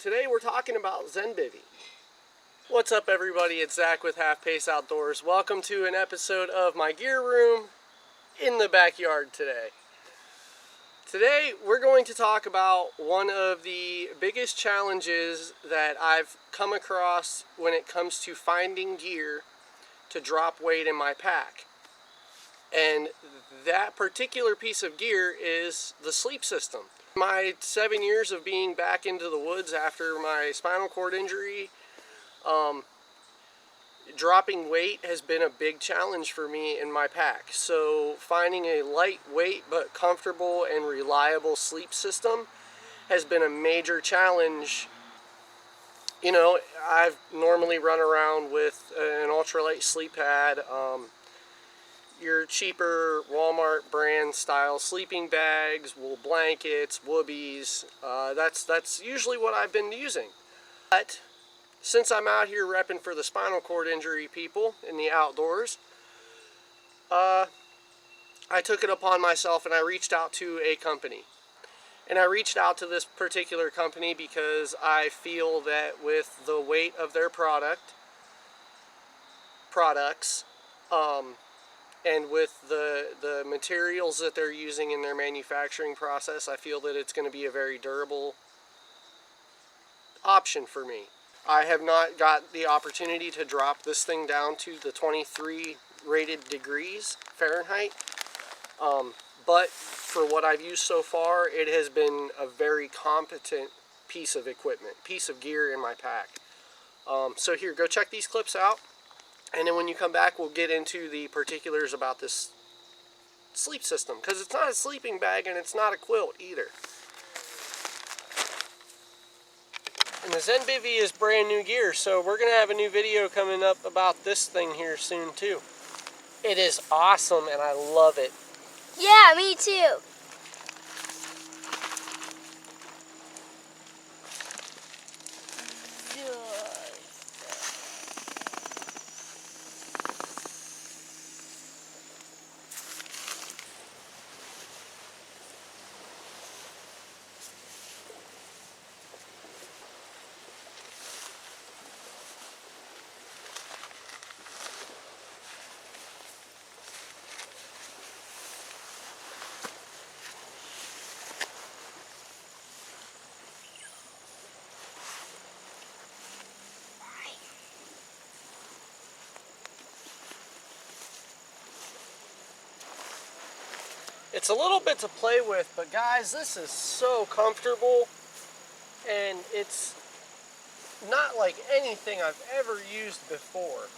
today we're talking about Zenbivy. What's up everybody, it's Zach with HalfPace Outdoors. Welcome to an episode of my gear room in the backyard today. Today we're going to talk about one of the biggest challenges that I've come across when it comes to finding gear to drop weight in my pack. And that particular piece of gear is the sleep system. My 7 years of being back into the woods after my spinal cord injury, dropping weight has been a big challenge for me in my pack. So finding a lightweight but comfortable and reliable sleep system has been a major challenge. You know, I've normally run around with an ultralight sleep pad, your cheaper Walmart brand style sleeping bags, wool blankets, woobies. That's usually what I've been using. But since I'm out here repping for the spinal cord injury people in the outdoors, I took it upon myself and I reached out to a company. And I reached out to this particular company because I feel that with the weight of their products, and with the materials that they're using in their manufacturing process, I feel that it's going to be a very durable option for me. I have not got the opportunity to drop this thing down to the 23 rated degrees Fahrenheit, but for what I've used so far, it has been a very competent piece of equipment, piece of gear in my pack. So here, go check these clips out. And then when you come back, we'll get into the particulars about this sleep system. Because it's not a sleeping bag and it's not a quilt either. And the Zenbivy is brand new gear. So we're going to have a new video coming up about this thing here soon too. It is awesome and I love it. Yeah, me too. It's a little bit to play with, but guys, this is so comfortable, and it's not like anything I've ever used before.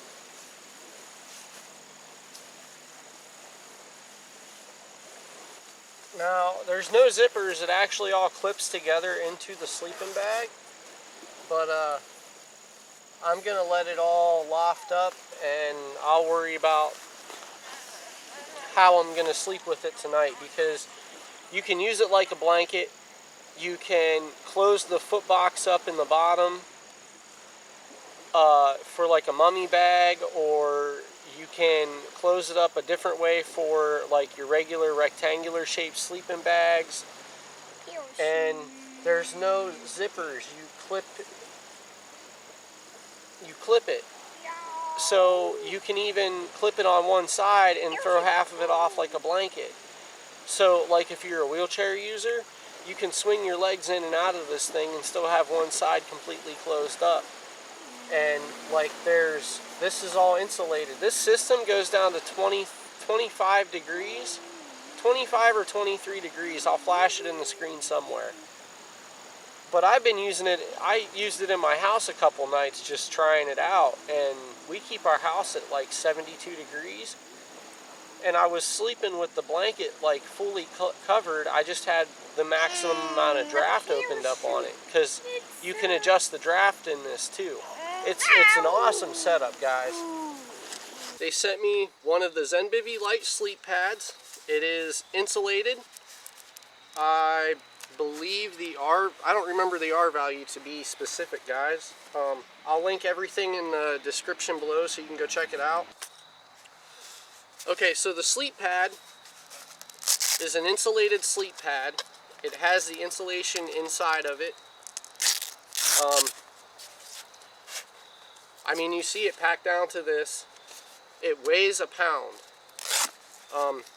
Now, there's no zippers. It actually all clips together into the sleeping bag, but I'm going to let it all loft up, and I'll worry about how I'm going to sleep with it tonight, because you can use it like a blanket. You can close the foot box up in the bottom for like a mummy bag, or you can close it up a different way for like your regular rectangular shaped sleeping bags. And there's no zippers. You clip it. So you can even clip it on one side and throw half of it off like a blanket. So like if you're a wheelchair user, you can swing your legs in and out of this thing and still have one side completely closed up. And like this is all insulated. This system goes down to 25 degrees, 25 or 23 degrees. I'll flash it in the screen somewhere. But I've been using it, I used it in my house a couple nights just trying it out, and we keep our house at like 72 degrees, and I was sleeping with the blanket like fully covered. I just had the maximum amount of draft opened up on it, because you can adjust the draft in this too. It's an awesome setup, guys. They sent me one of the Zenbivy light sleep pads. It is insulated. I believe the R, I don't remember the R value to be specific, guys. I'll link everything in the description below so you can go check it out. Okay, so the sleep pad is an insulated sleep pad. It has the insulation inside of it. I mean, you see it packed down to this. It weighs a pound.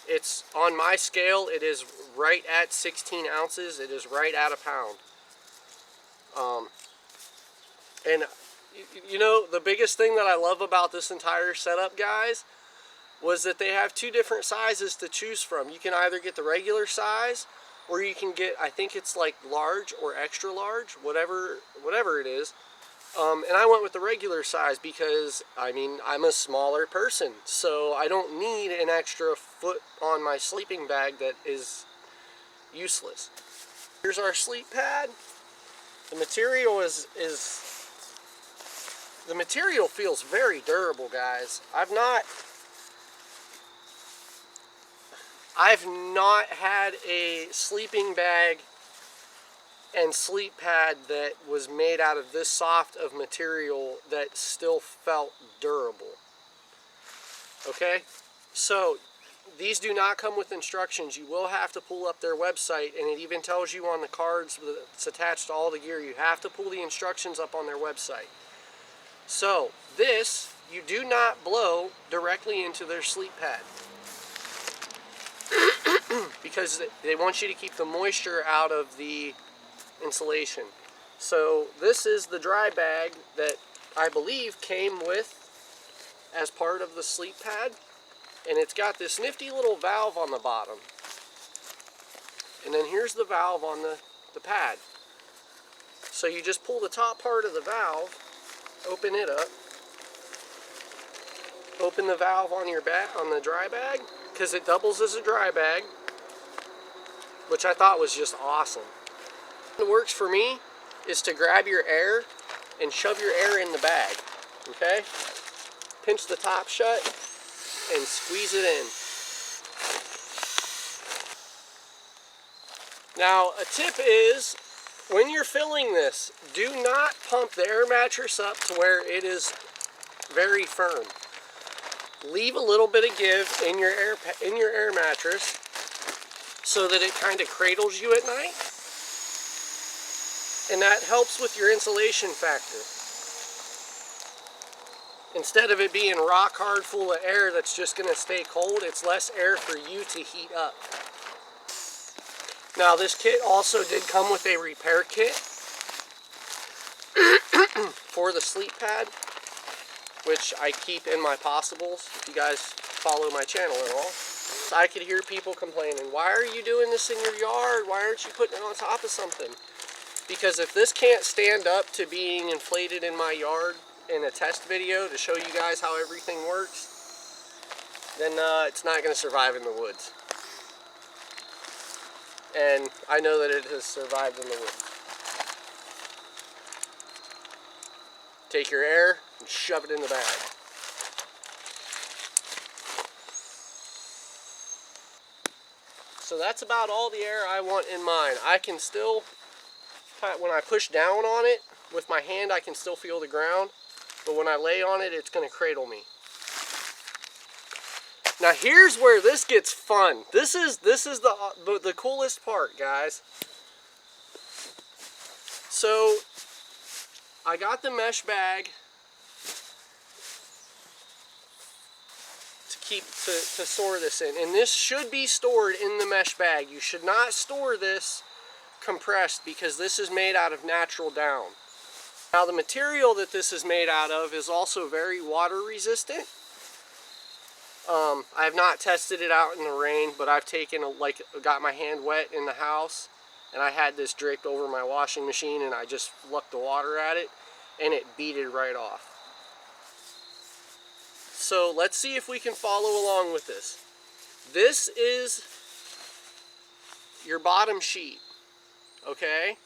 It's on my scale, it is right at 16 ounces. It is right at a pound. And you know, the biggest thing that I love about this entire setup, guys, was that they have two different sizes to choose from. You can either get the regular size, or you can get, I think it's like large or extra large, whatever it is. And I went with the regular size because, I mean, I'm a smaller person, so I don't need an extra foot on my sleeping bag that is useless. Here's our sleep pad. The material the material feels very durable, guys. I've not had a sleeping bag and sleep pad that was made out of this soft of material that still felt durable. Okay, so these do not come with instructions. You will have to pull up their website, and it even tells you on the cards that's attached to all the gear, you have to pull the instructions up on their website. So this, you do not blow directly into their sleep pad because they want you to keep the moisture out of the insulation. So this is the dry bag that I believe came with as part of the sleep pad, and it's got this nifty little valve on the bottom, and then here's the valve on the pad. So you just pull the top part of the valve, open it up, open the valve on your on the dry bag, because it doubles as a dry bag, which I thought was just awesome. What works for me is to grab your air and shove your air in the bag, okay? Pinch the top shut and squeeze it in. Now, a tip is, when you're filling this, do not pump the air mattress up to where it is very firm. Leave a little bit of give in your air mattress so that it kind of cradles you at night. And that helps with your insulation factor. Instead of it being rock hard full of air that's just going to stay cold, it's less air for you to heat up. Now, this kit also did come with a repair kit for the sleep pad, which I keep in my possibles, if you guys follow my channel at all. I could hear people complaining, why are you doing this in your yard? Why aren't you putting it on top of something? Because if this can't stand up to being inflated in my yard in a test video to show you guys how everything works, then it's not going to survive in the woods. And I know that it has survived in the woods. Take your air and shove it in the bag. So that's about all the air I want in mine. I can still, when I push down on it with my hand, I can still feel the ground, but when I lay on it, it's going to cradle me. Now here's where this gets fun. This is the coolest part, guys. So I got the mesh bag to store this in, and this should be stored in the mesh bag. You should not store this compressed because this is made out of natural down. Now the material that this is made out of is also very water resistant. I have not tested it out in the rain, but I've got my hand wet in the house, and I had this draped over my washing machine, and I just flucked the water at it, and it beaded right off. So let's see if we can follow along with this. This is your bottom sheet, okay?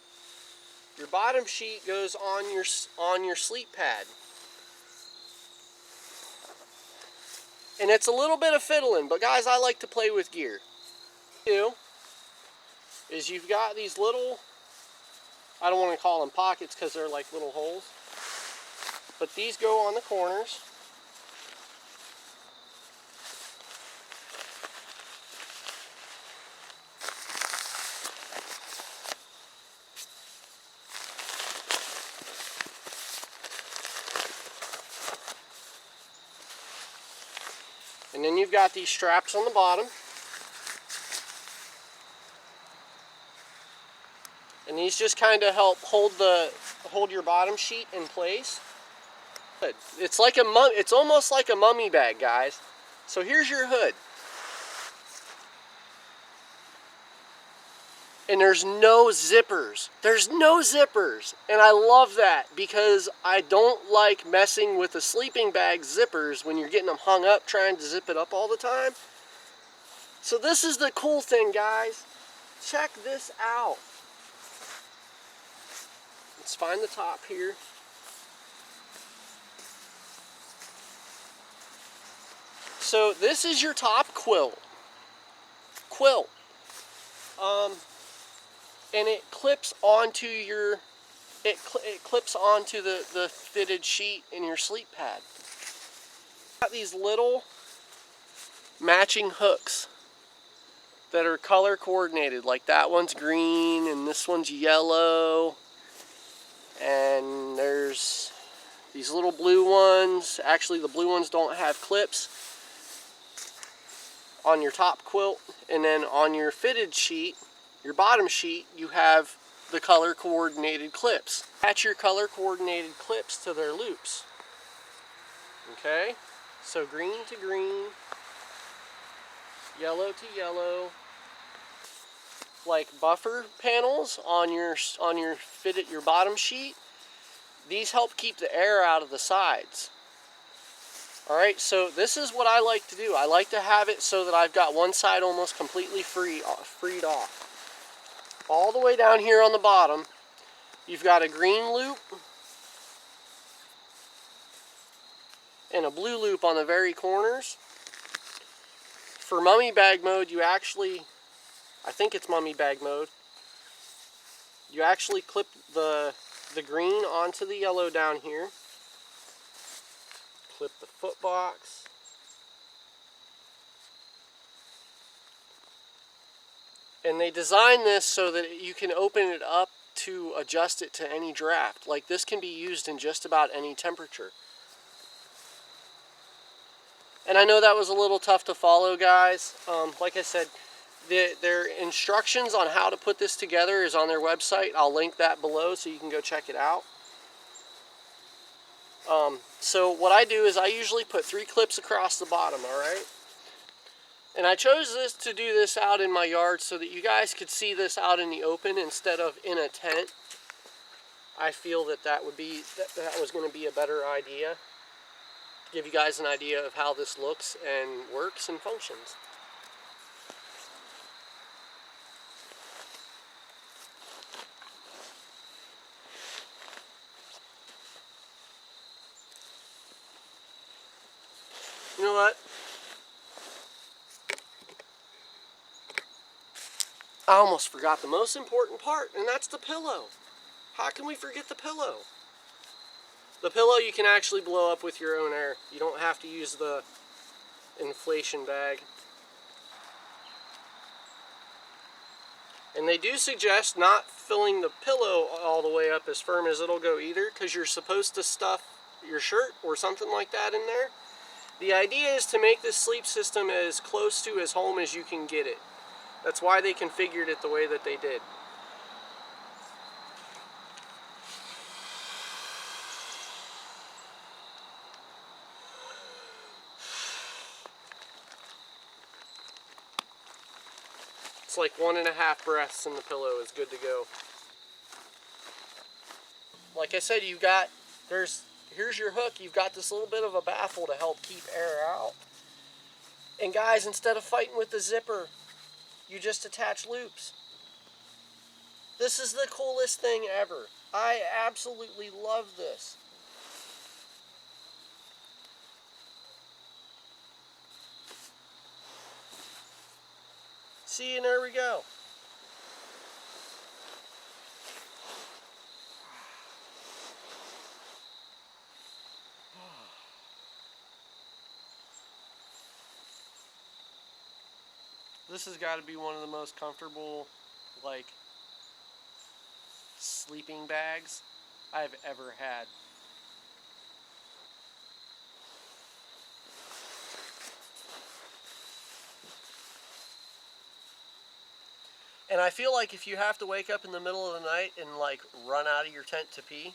Your bottom sheet goes on your sleep pad. And it's a little bit of fiddling, but guys, I like to play with gear. What you do is you've got these little, I don't want to call them pockets because they're like little holes, but these go on the corners. And then you've got these straps on the bottom. And these just kind of help hold your bottom sheet in place. It's like it's almost like a mummy bag, guys. So here's your hood. And there's no zippers. There's no zippers. And I love that because I don't like messing with the sleeping bag zippers when you're getting them hung up trying to zip it up all the time. So this is the cool thing, guys. Check this out. Let's find the top here. So this is your top quilt. And it clips onto your, it clips onto the fitted sheet in your sleep pad. Got these little matching hooks that are color coordinated. Like that one's green and this one's yellow. And there's these little blue ones. Actually, the blue ones don't have clips on your top quilt. And then on your fitted sheet, your bottom sheet, you have the color coordinated clips. Attach your color coordinated clips to their loops. Okay? So green to green, yellow to yellow. Like buffer panels on your fitted your bottom sheet. These help keep the air out of the sides. Alright, so this is what I like to do. I like to have it so that I've got one side almost completely freed off. All the way down here on the bottom, you've got a green loop and a blue loop on the very corners. For mummy bag mode, you actually, I think it's mummy bag mode, you actually clip the green onto the yellow down here. Clip the foot box. And they design this so that you can open it up to adjust it to any draft. Like this can be used in just about any temperature. And I know that was a little tough to follow, guys. Like I said, their instructions on how to put this together is on their website. I'll link that below so you can go check it out. So what I do is I usually put 3 clips across the bottom, alright? And I chose to do this out in my yard so that you guys could see this out in the open instead of in a tent. I feel that was going to be a better idea. To give you guys an idea of how this looks and works and functions. You know what? I almost forgot the most important part, and that's the pillow. How can we forget the pillow? The pillow you can actually blow up with your own air. You don't have to use the inflation bag. And they do suggest not filling the pillow all the way up as firm as it'll go either, because you're supposed to stuff your shirt or something like that in there. The idea is to make this sleep system as close to as home as you can get it. That's why they configured it the way that they did. It's like 1.5 breaths and the pillow is good to go. Like I said, here's your hook. You've got this little bit of a baffle to help keep air out. And guys, instead of fighting with the zipper, you just attach loops. This is the coolest thing ever. I absolutely love this. See, and there we go. This has got to be one of the most comfortable, like, sleeping bags I've ever had. And I feel like if you have to wake up in the middle of the night and like run out of your tent to pee,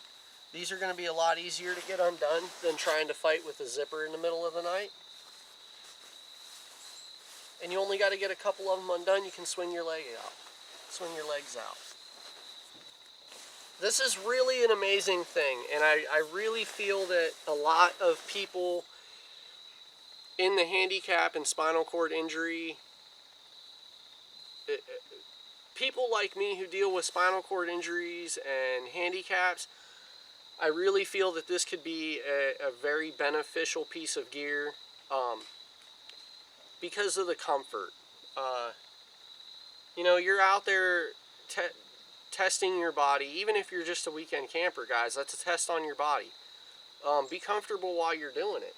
these are going to be a lot easier to get undone than trying to fight with a zipper in the middle of the night. And you only got to get a couple of them undone, you can swing your leg out. Swing your legs out. This is really an amazing thing, and I really feel that a lot of people in the handicap and spinal cord injury, people like me who deal with spinal cord injuries and handicaps, I really feel that this could be a very beneficial piece of gear because of the comfort. You know, you're out there testing your body, even if you're just a weekend camper, guys. That's a test on your body. Be comfortable while you're doing it.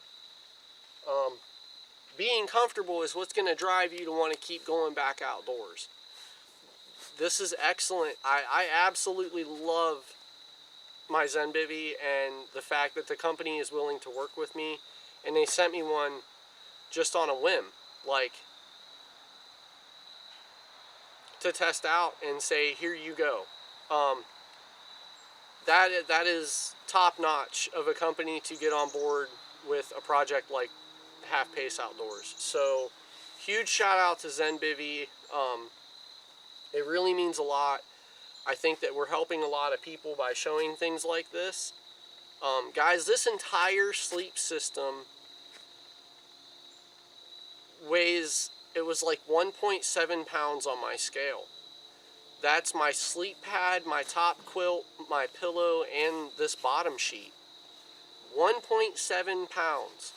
Being comfortable is what's going to drive you to want to keep going back outdoors. This is excellent. I absolutely love my Zenbivy and the fact that the company is willing to work with me, and they sent me one just on a whim, like to test out and say, here you go. That is top notch of a company to get on board with a project like HalfPace Outdoors. So huge shout out to Zenbivy. It really means a lot. I think that we're helping a lot of people by showing things like this. Guys, this entire sleep system weighs, it was like 1.7 pounds on my scale. That's my sleep pad, my top quilt, my pillow, and this bottom sheet. 1.7 pounds.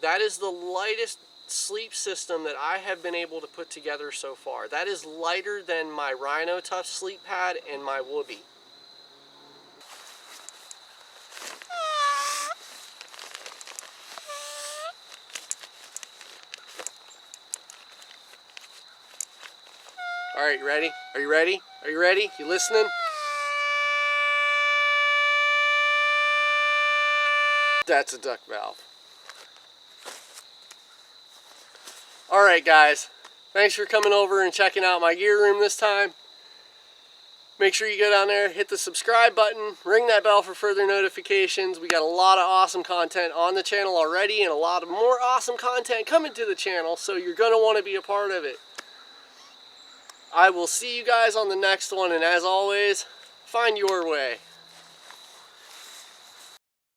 That is the lightest sleep system that I have been able to put together so far. That is lighter than my Rhino Tough sleep pad and my Whoopee. All right, you ready? Are you ready? Are you ready? You listening? That's a duck valve. Alright guys, thanks for coming over and checking out my gear room this time. Make sure you go down there, hit the subscribe button, ring that bell for further notifications. We got a lot of awesome content on the channel already and a lot of more awesome content coming to the channel, so you're going to want to be a part of it. I will see you guys on the next one, and as always, find your way.